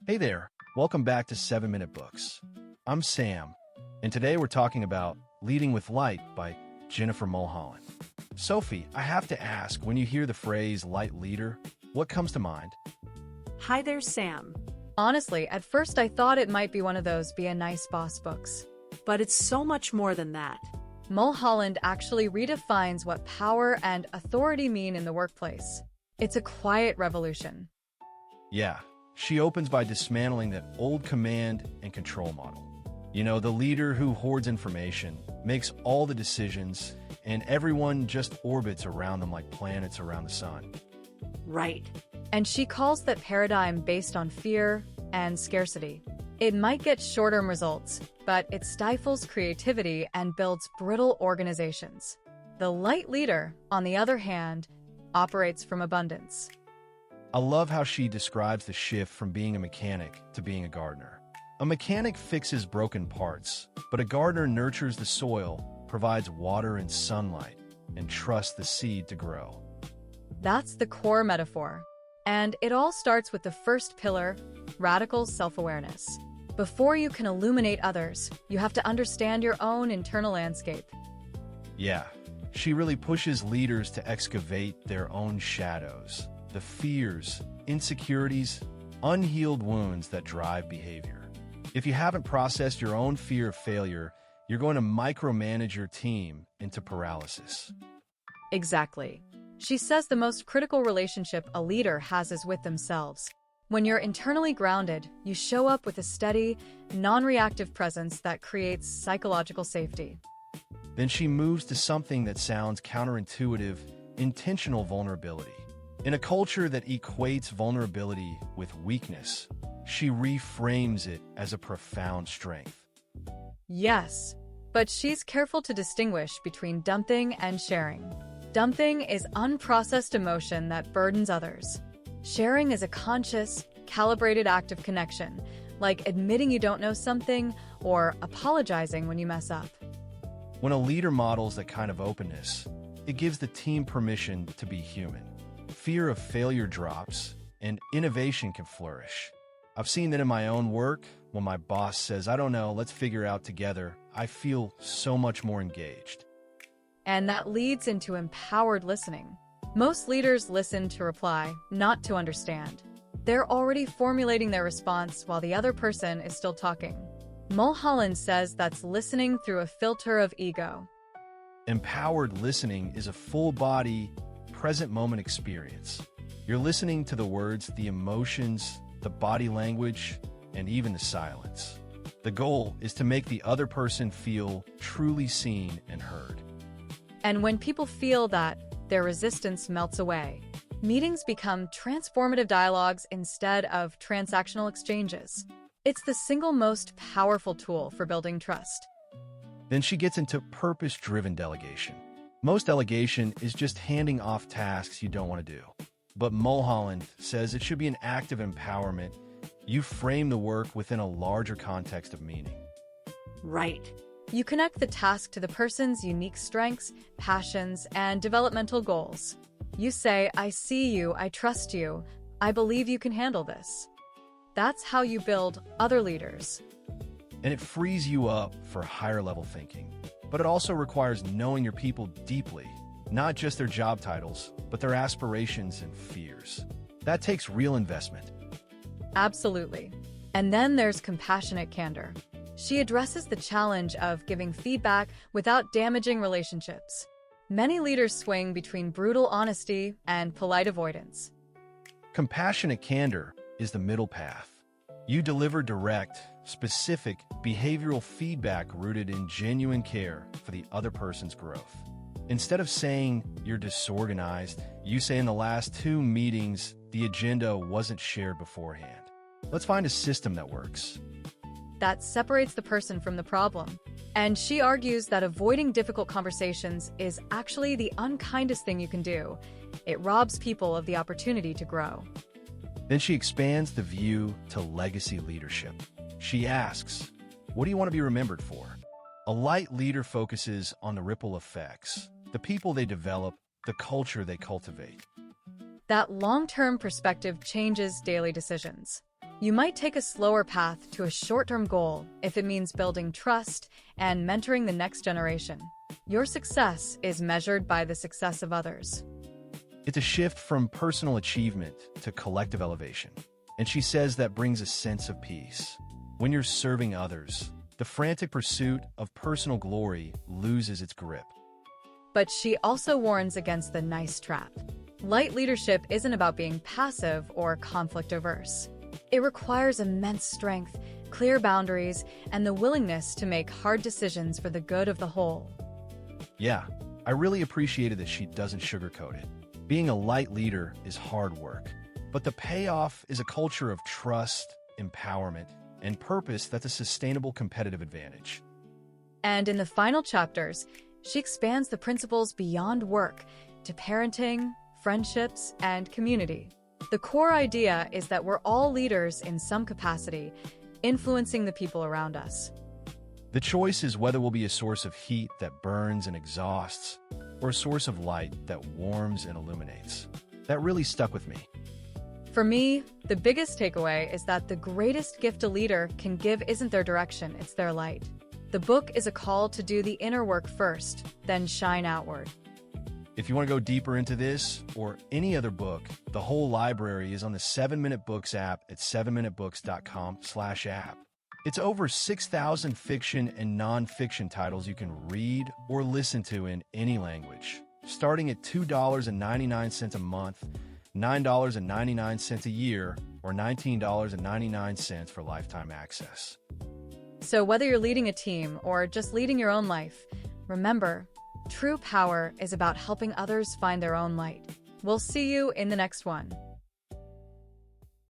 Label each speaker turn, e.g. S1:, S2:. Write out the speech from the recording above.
S1: Hey there, welcome back to 7 Minute Books. I'm Sam, and today we're talking about Leading with Light by Jennifer Mulholland. Sophie, I have to ask, when you hear the phrase light leader, what comes to mind?
S2: Hi there, Sam.
S3: Honestly, at first I thought it might be one of those Be a Nice Boss books.
S2: But it's so much more than that.
S3: Mulholland actually redefines what power and authority mean in the workplace. It's a quiet revolution.
S1: Yeah, she opens by dismantling that old command and control model. You know, the leader who hoards information, makes all the decisions, and everyone just orbits around them like planets around the sun.
S2: Right.
S3: And she calls that paradigm based on fear and scarcity. It might get short-term results, but it stifles creativity and builds brittle organizations. The light leader, on the other hand, operates from abundance.
S1: I love how she describes the shift from being a mechanic to being a gardener. A mechanic fixes broken parts, but a gardener nurtures the soil, provides water and sunlight, and trusts the seed to grow.
S3: That's the core metaphor. And it all starts with the first pillar, radical self-awareness. Before you can illuminate others, you have to understand your own internal landscape.
S1: Yeah, she really pushes leaders to excavate their own shadows, the fears, insecurities, unhealed wounds that drive behavior. If you haven't processed your own fear of failure, you're going to micromanage your team into paralysis.
S3: Exactly. She says the most critical relationship a leader has is with themselves. When you're internally grounded, you show up with a steady, non-reactive presence that creates psychological safety.
S1: Then she moves to something that sounds counterintuitive, intentional vulnerability. In a culture that equates vulnerability with weakness, she reframes it as a profound strength.
S3: Yes, but she's careful to distinguish between dumping and sharing. Dumping is unprocessed emotion that burdens others. Sharing is a conscious, calibrated act of connection, like admitting you don't know something or apologizing when you mess up.
S1: When a leader models that kind of openness, it gives the team permission to be human. Fear of failure drops, and innovation can flourish. I've seen that in my own work. When my boss says, "I don't know, let's figure it out together," I feel so much more engaged.
S3: And that leads into empowered listening. Most leaders listen to reply, not to understand. They're already formulating their response while the other person is still talking. Mulholland says that's listening through a filter of ego.
S1: Empowered listening is a full-body, present-moment experience. You're listening to the words, the emotions, the body language, and even the silence. The goal is to make the other person feel truly seen and heard.
S3: And when people feel that, their resistance melts away. Meetings become transformative dialogues instead of transactional exchanges. It's the single most powerful tool for building trust.
S1: Then she gets into purpose-driven delegation. Most delegation is just handing off tasks you don't want to do. But Mulholland says it should be an act of empowerment. You frame the work within a larger context of meaning.
S2: Right.
S3: You connect the task to the person's unique strengths, passions, and developmental goals. You say, "I see you, I trust you, I believe you can handle this." That's how you build other leaders.
S1: And it frees you up for higher-level thinking. But it also requires knowing your people deeply, not just their job titles, but their aspirations and fears. That takes real investment.
S3: Absolutely. And then there's compassionate candor. She addresses the challenge of giving feedback without damaging relationships. Many leaders swing between brutal honesty and polite avoidance.
S1: Compassionate candor is the middle path. You deliver direct, specific, behavioral feedback rooted in genuine care for the other person's growth. Instead of saying you're disorganized, you say in the last 2 meetings, the agenda wasn't shared beforehand. Let's find a system that works.
S3: That separates the person from the problem. And she argues that avoiding difficult conversations is actually the unkindest thing you can do. It robs people of the opportunity to grow.
S1: Then she expands the view to legacy leadership. She asks, what do you want to be remembered for? A light leader focuses on the ripple effects, the people they develop, the culture they cultivate.
S3: That long-term perspective changes daily decisions. You might take a slower path to a short-term goal if it means building trust and mentoring the next generation. Your success is measured by the success of others.
S1: It's a shift from personal achievement to collective elevation. And she says that brings a sense of peace. When you're serving others, the frantic pursuit of personal glory loses its grip.
S3: But she also warns against the nice trap. Light leadership isn't about being passive or conflict-averse. It requires immense strength, clear boundaries, and the willingness to make hard decisions for the good of the whole.
S1: Yeah, I really appreciated that she doesn't sugarcoat it. Being a light leader is hard work, but the payoff is a culture of trust, empowerment, and purpose that's a sustainable competitive advantage.
S3: And in the final chapters, she expands the principles beyond work to parenting, friendships, and community. The core idea is that we're all leaders in some capacity, influencing the people around us.
S1: The choice is whether we'll be a source of heat that burns and exhausts, or a source of light that warms and illuminates. That really stuck with me.
S3: For me, the biggest takeaway is that the greatest gift a leader can give isn't their direction, it's their light. The book is a call to do the inner work first, then shine outward.
S1: If you want to go deeper into this or any other book, the whole library is on the 7-Minute Books app at 7minutebooks.com/app. It's over 6,000 fiction and non-fiction titles you can read or listen to in any language, starting at $2.99 a month, $9.99 a year, or $19.99 for lifetime access.
S3: So whether you're leading a team or just leading your own life, remember, true power is about helping others find their own light. We'll see you in the next one.